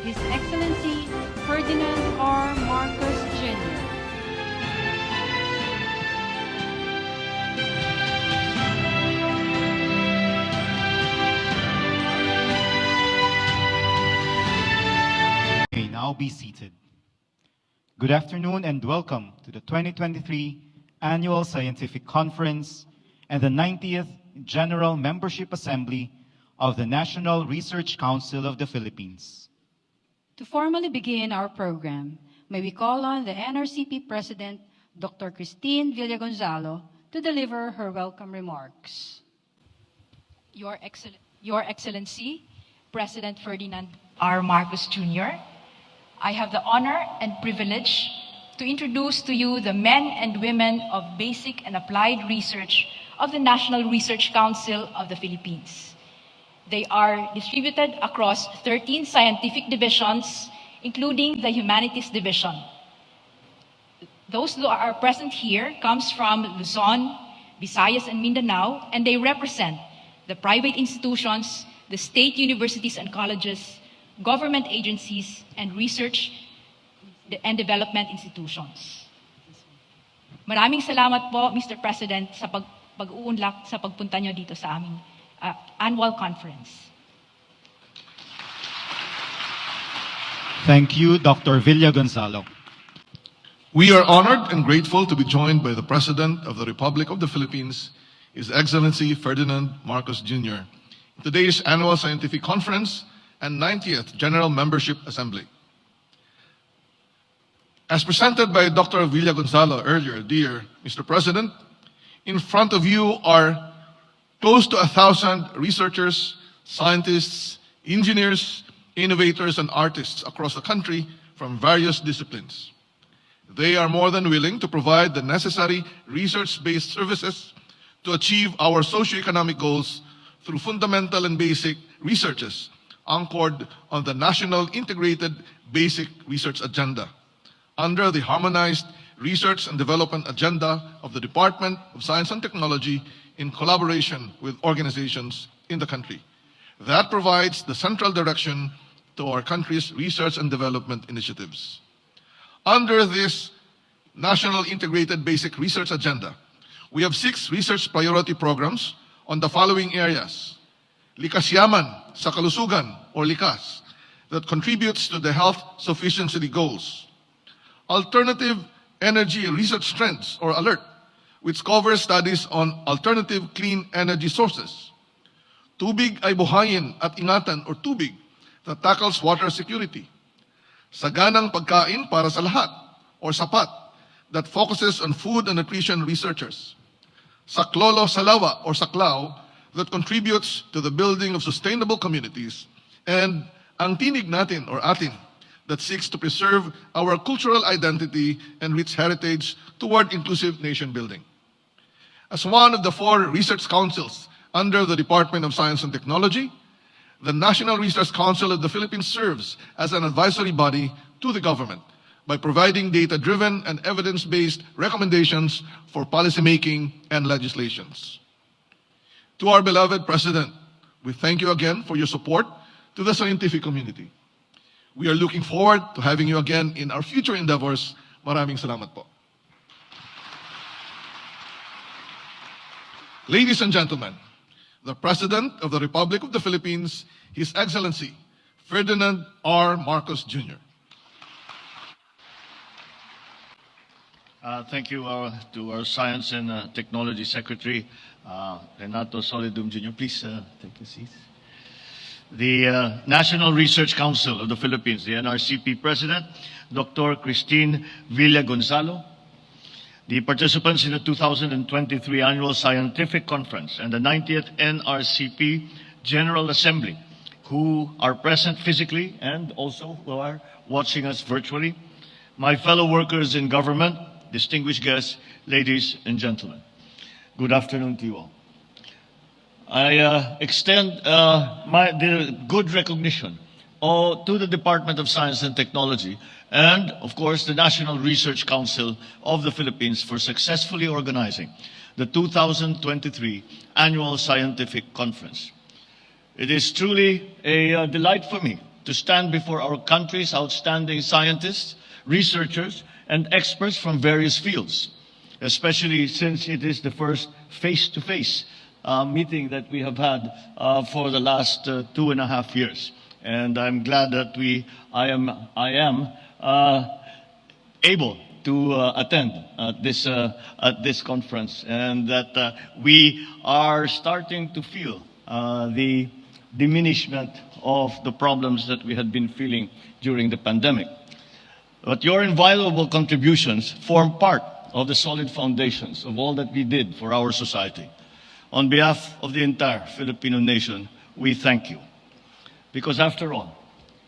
His Excellency Ferdinand R. Marcos Jr. May now be seated. Good afternoon and welcome to the 2023 Annual Scientific Conference and the 90th General Membership Assembly of the National Research Council of the Philippines. To formally begin our program, may we call on the NRCP President, Dr. Christine Villagonzalo, to deliver her welcome remarks. Your Excellency, President Ferdinand R. Marcos Jr., I have the honor and privilege to introduce to you the men and women of basic and applied research of the National Research Council of the Philippines. They are distributed across 13 scientific divisions, including the Humanities Division. Those who are present here comes from Luzon, Visayas, and Mindanao, and they represent the private institutions, the state universities and colleges, government agencies, and research and development institutions. Maraming salamat po, Mr. President, sa pag-uunlak sa pagpunta nyo dito sa aming annual conference. Thank you, Dr. Villagonzalo. We are honored and grateful to be joined by the President of the Republic of the Philippines, His Excellency Ferdinand Marcos Jr., in today's annual scientific conference and 90th General Membership Assembly. As presented by Dr. Villagonzalo earlier, dear Mr. President, in front of you are close to 1,000 researchers, scientists, engineers, innovators, and artists across the country from various disciplines. They are more than willing to provide the necessary research-based services to achieve our socioeconomic goals through fundamental and basic researches anchored on the National Integrated Basic Research Agenda under the Harmonized Research and Development Agenda of the Department of Science and Technology in collaboration with organizations in the country. That provides the central direction to our country's research and development initiatives. Under this National Integrated Basic Research Agenda, we have 6 research priority programs on the following areas. Likas Yaman sa Kalusugan, or LICAS, that contributes to the health sufficiency goals. Alternative Energy Research Trends, or ALERT, which covers studies on alternative clean energy sources. Tubig ay buhayin at ingatan, or TUBIG, that tackles water security. Saganang Pagkain para sa lahat, or SAPAT, that focuses on food and nutrition researchers. Saklolo Salawa, or Saklaw, that contributes to the building of sustainable communities. And Ang Tinig Natin, or Atin, that seeks to preserve our cultural identity and rich heritage toward inclusive nation building. As one of the 4 research councils under the Department of Science and Technology, the National Research Council of the Philippines serves as an advisory body to the government by providing data-driven and evidence-based recommendations for policymaking and legislations. To our beloved President, we thank you again for your support to the scientific community. We are looking forward to having you again in our future endeavors. Maraming salamat po. Ladies and gentlemen, the President of the Republic of the Philippines, His Excellency Ferdinand R. Marcos Jr. Thank you to our Science and Technology Secretary, Renato Solidum Jr. Please take a seat. The National Research Council of the Philippines, the NRCP President, Dr. Christine Villagonzalo, the participants in the 2023 Annual Scientific Conference and the 90th NRCP General Assembly, who are present physically and also who are watching us virtually, my fellow workers in government, distinguished guests, ladies and gentlemen. Good afternoon to you all. I extend the good recognition to the Department of Science and Technology and, of course, the National Research Council of the Philippines for successfully organizing the 2023 Annual Scientific Conference. It is truly a delight for me to stand before our country's outstanding scientists, researchers, and experts from various fields, especially since it is the first face-to-face meeting that we have had for the last 2.5 years. And I'm glad that I am able to attend this conference, and that we are starting to feel the diminishment of the problems that we had been feeling during the pandemic. But your invaluable contributions form part of the solid foundations of all that we did for our society. On behalf of the entire Filipino nation, we thank you. Because after all,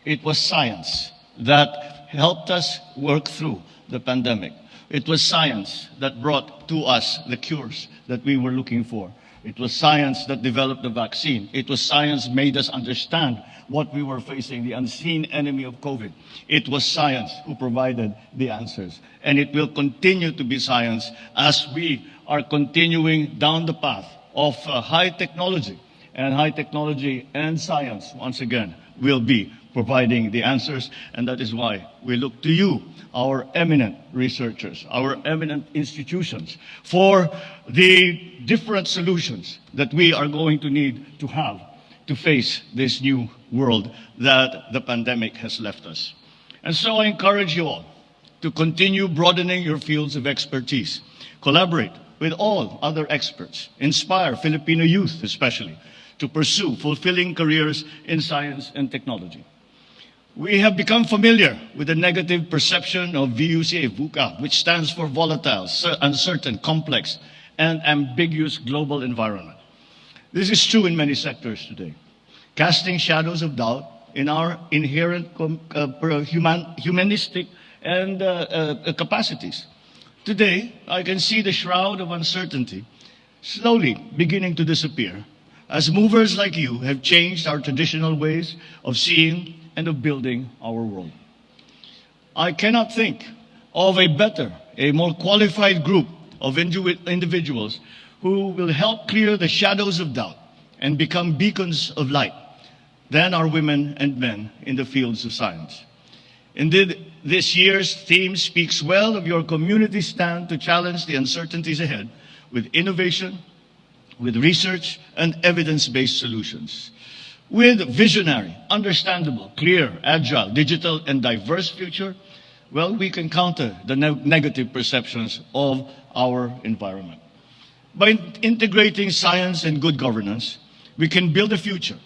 it was science that helped us work through the pandemic. It was science that brought to us the cures that we were looking for. It was science that developed the vaccine. It was science made us understand what we were facing, the unseen enemy of COVID. It was science who provided the answers. And it will continue to be science as we are continuing down the path of high technology. And high technology and science, once again, will be providing the answers. And that is why we look to you, our eminent researchers, our eminent institutions, for the different solutions that we are going to need to have to face this new world that the pandemic has left us. And so I encourage you all to continue broadening your fields of expertise, collaborate with all other experts, inspire Filipino youth especially, to pursue fulfilling careers in science and technology. We have become familiar with the negative perception of VUCA, which stands for volatile, uncertain, complex, and ambiguous global environment. This is true in many sectors today, casting shadows of doubt in our inherent humanistic and capacities. Today, I can see the shroud of uncertainty slowly beginning to disappear, as movers like you have changed our traditional ways of seeing and of building our world. I cannot think of a better, a more qualified group of individuals who will help clear the shadows of doubt and become beacons of light than our women and men in the fields of science. Indeed, this year's theme speaks well of your community's stand to challenge the uncertainties ahead with innovation, with research and evidence-based solutions. With visionary, understandable, clear, agile, digital, and diverse future, well, we can counter the negative perceptions of our environment. By integrating science and good governance, we can build a future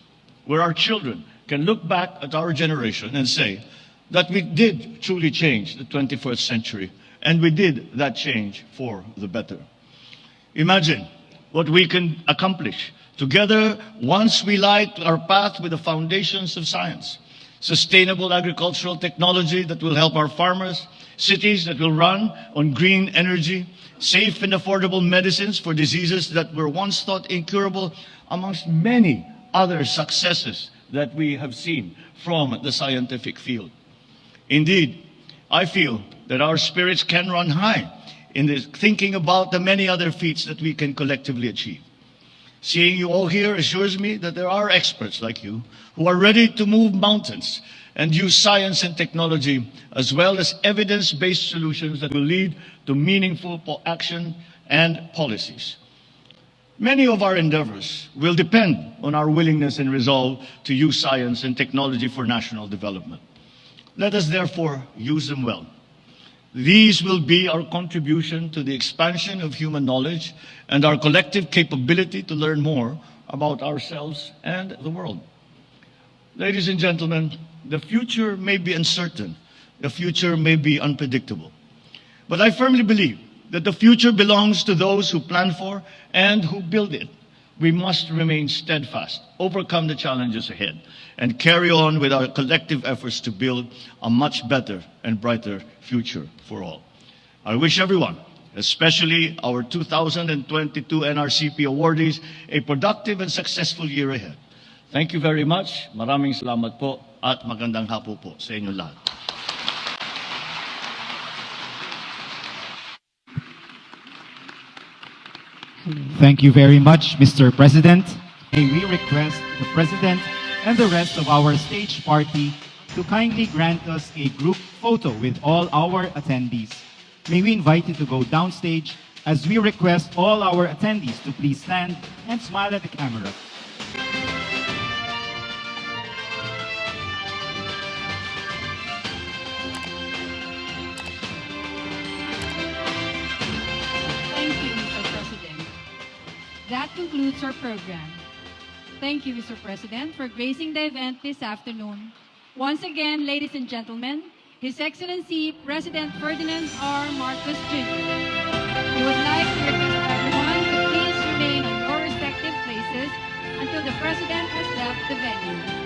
where our children can look back at our generation and say that we did truly change the 21st century, and we did that change for the better. Imagine what we can accomplish together once we light our path with the foundations of science, sustainable agricultural technology that will help our farmers, cities that will run on green energy, safe and affordable medicines for diseases that were once thought incurable, amongst many other successes that we have seen from the scientific field. Indeed, I feel that our spirits can run high in this, thinking about the many other feats that we can collectively achieve. Seeing you all here assures me that there are experts like you who are ready to move mountains and use science and technology as well as evidence-based solutions that will lead to meaningful action and policies. Many of our endeavors will depend on our willingness and resolve to use science and technology for national development. Let us therefore use them well. These will be our contribution to the expansion of human knowledge and our collective capability to learn more about ourselves and the world. Ladies and gentlemen, the future may be uncertain, the future may be unpredictable, but I firmly believe that the future belongs to those who plan for and who build it. We must remain steadfast, overcome the challenges ahead, and carry on with our collective efforts to build a much better and brighter future for all. I wish everyone, especially our 2022 NRCP awardees, a productive and successful year ahead. Thank you very much. Maraming salamat po at magandang hapon po sa inyo lahat. Thank you very much, Mr. President. May we request the President and the rest of our stage party to kindly grant us a group photo with all our attendees. May we invite you to go downstage as we request all our attendees to please stand and smile at the camera. Thank you, Mr. President. That concludes our program. Thank you, Mr. President, for gracing the event this afternoon. Once again, ladies and gentlemen, His Excellency President Ferdinand R. Marcos Jr. We would like to request everyone to please remain on your respective places until the President has left the venue.